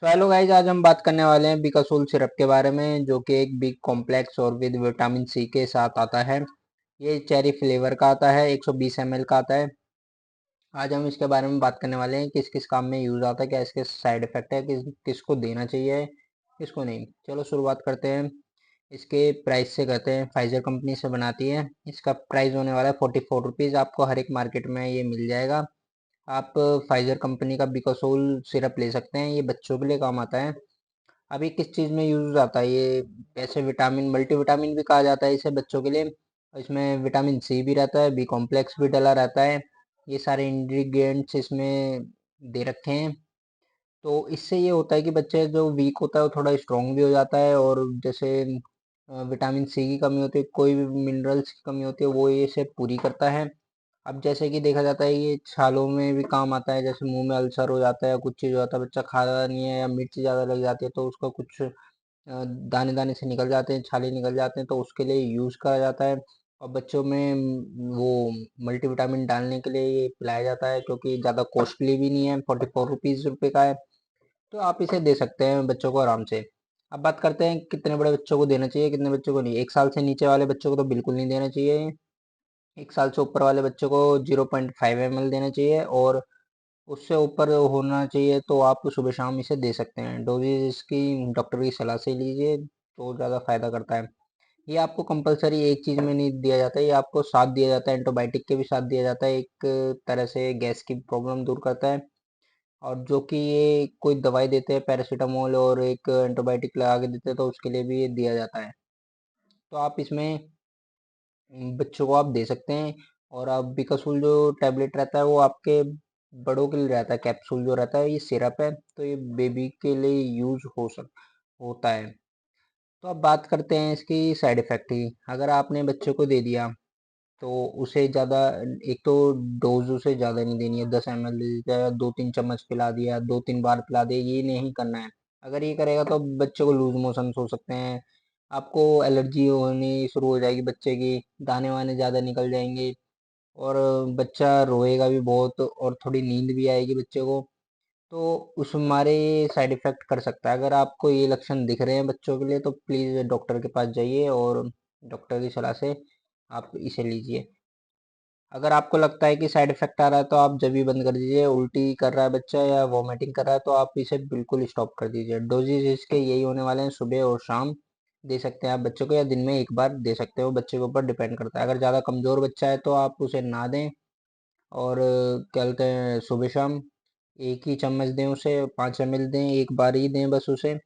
तो hello guys, आज हम बात करने वाले हैं बिकासोल सिरप के बारे में, जो कि एक बिग कॉम्प्लेक्स और विद विटामिन सी के साथ आता है। ये चेरी फ्लेवर का आता है, 120 ml का आता है। आज हम इसके बारे में बात करने वाले हैं, किस किस काम में यूज़ आता है, क्या इसके साइड इफेक्ट है, किसको देना चाहिए, किसको नहीं। चलो शुरुआत करते हैं। इसके प्राइस से करते हैं। फाइजर कंपनी से बनाती है। इसका प्राइस होने वाला है 44 रुपीज़। आपको हर एक मार्केट में ये मिल जाएगा। आप फाइजर कंपनी का बिकासोल सिरप ले सकते हैं। ये बच्चों के लिए काम आता है। अभी किस चीज़ में यूज आता है ये? ऐसे विटामिन, मल्टीविटामिन भी कहा जाता है इसे बच्चों के लिए। इसमें विटामिन सी भी रहता है, बी कॉम्प्लेक्स भी डला रहता है। ये सारे इंग्रेडिएंट्स इसमें दे रखे हैं। तो इससे ये होता है कि बच्चे जो वीक होता है वो थोड़ा स्ट्रांग भी हो जाता है। और जैसे विटामिन सी की कमी होती है, कोई भी मिनरल्स की कमी होती है, वो ये इसे पूरी करता है। अब जैसे कि देखा जाता है, ये छालों में भी काम आता है। जैसे मुंह में अल्सर हो जाता है या कुछ चीज़ हो जाता है, बच्चा खा रहा नहीं है या मिर्च ज़्यादा लग जाती है तो उसका कुछ दाने दाने से निकल जाते हैं, छाले निकल जाते हैं, तो उसके लिए यूज़ करा जाता है। और बच्चों में वो मल्टीविटामिन डालने के लिए ये पिलाया जाता है, क्योंकि ज़्यादा कॉस्टली भी नहीं है, 44 रुपये का है। तो आप इसे दे सकते हैं बच्चों को आराम से। अब बात करते हैं कितने बड़े बच्चों को देना चाहिए, कितने बच्चों को नहीं। 1 साल से नीचे वाले बच्चों को तो बिल्कुल नहीं देना चाहिए। 1 साल से ऊपर वाले बच्चों को 0.5 ml देना चाहिए। और उससे ऊपर होना चाहिए तो आप सुबह शाम इसे दे सकते हैं। डोजेज इसकी डॉक्टर की सलाह से लीजिए तो ज़्यादा फायदा करता है। ये आपको कंपलसरी एक चीज़ में नहीं दिया जाता है, ये आपको साथ दिया जाता है, एंटीबायोटिक के भी साथ दिया जाता है। एक तरह से गैस की प्रॉब्लम दूर करता है। और जो कि ये कोई दवाई देते हैं पैरासीटामोल और एक एंटीबायोटिक लगा के देते हैं, तो उसके लिए भी ये दिया जाता है। तो आप इसमें बच्चों को आप दे सकते हैं। और आप बिकासुल जो टैबलेट रहता है वो आपके बड़ों के लिए रहता है। कैप्सूल जो रहता है ये सिरप है, तो ये बेबी के लिए यूज होता है। तो अब बात करते हैं इसकी साइड इफेक्ट की। अगर आपने बच्चे को दे दिया तो उसे ज़्यादा, एक तो डोज उसे ज़्यादा नहीं देनी है। 10 ml दे दिया या 2-3 चम्मच पिला दिया, 2-3 बार पिला दिया, ये नहीं करना है। अगर ये करेगा तो बच्चे को लूज मोशन हो सकते हैं। आपको एलर्जी होनी शुरू हो जाएगी बच्चे की। दाने वाने ज़्यादा निकल जाएंगे। और बच्चा रोएगा भी बहुत और थोड़ी नींद भी आएगी बच्चे को। तो उस हमारे साइड इफेक्ट कर सकता है। अगर आपको ये लक्षण दिख रहे हैं बच्चों के लिए तो प्लीज़ डॉक्टर के पास जाइए और डॉक्टर की सलाह से आप इसे लीजिए। अगर आपको लगता है कि साइड इफेक्ट आ रहा है तो आप जब भी बंद कर दीजिए। उल्टी कर रहा है बच्चा या वॉमिटिंग कर रहा है तो आप इसे बिल्कुल स्टॉप कर दीजिए। डोजेज इसके यही होने वाले हैं, सुबह और शाम दे सकते हैं आप बच्चों को, या दिन में एक बार दे सकते हो। बच्चे के ऊपर डिपेंड करता है। अगर ज़्यादा कमज़ोर बच्चा है तो आप उसे ना दें। और क्या कहते हैं, सुबह शाम एक ही चम्मच दें उसे, 5 ml दें, एक बार ही दें बस उसे।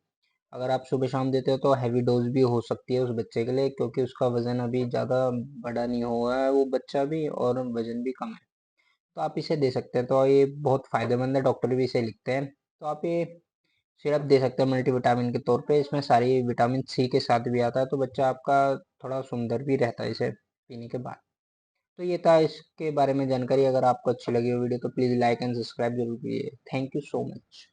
अगर आप सुबह शाम देते हो तो हैवी डोज भी हो सकती है उस बच्चे के लिए, क्योंकि उसका वजन अभी ज़्यादा बड़ा नहीं हुआ है वो बच्चा भी, और वजन भी कम है। तो आप इसे दे सकते हैं। तो ये बहुत फ़ायदेमंद है, डॉक्टर भी इसे लिखते हैं। तो आप ये सिरप दे सकते हैं मल्टीविटामिन के तौर पे। इसमें सारी विटामिन सी के साथ भी आता है, तो बच्चा आपका थोड़ा सुंदर भी रहता है इसे पीने के बाद। तो ये था इसके बारे में जानकारी। अगर आपको अच्छी लगी हो वीडियो तो प्लीज़ लाइक एंड सब्सक्राइब जरूर कीजिए। Thank you so much.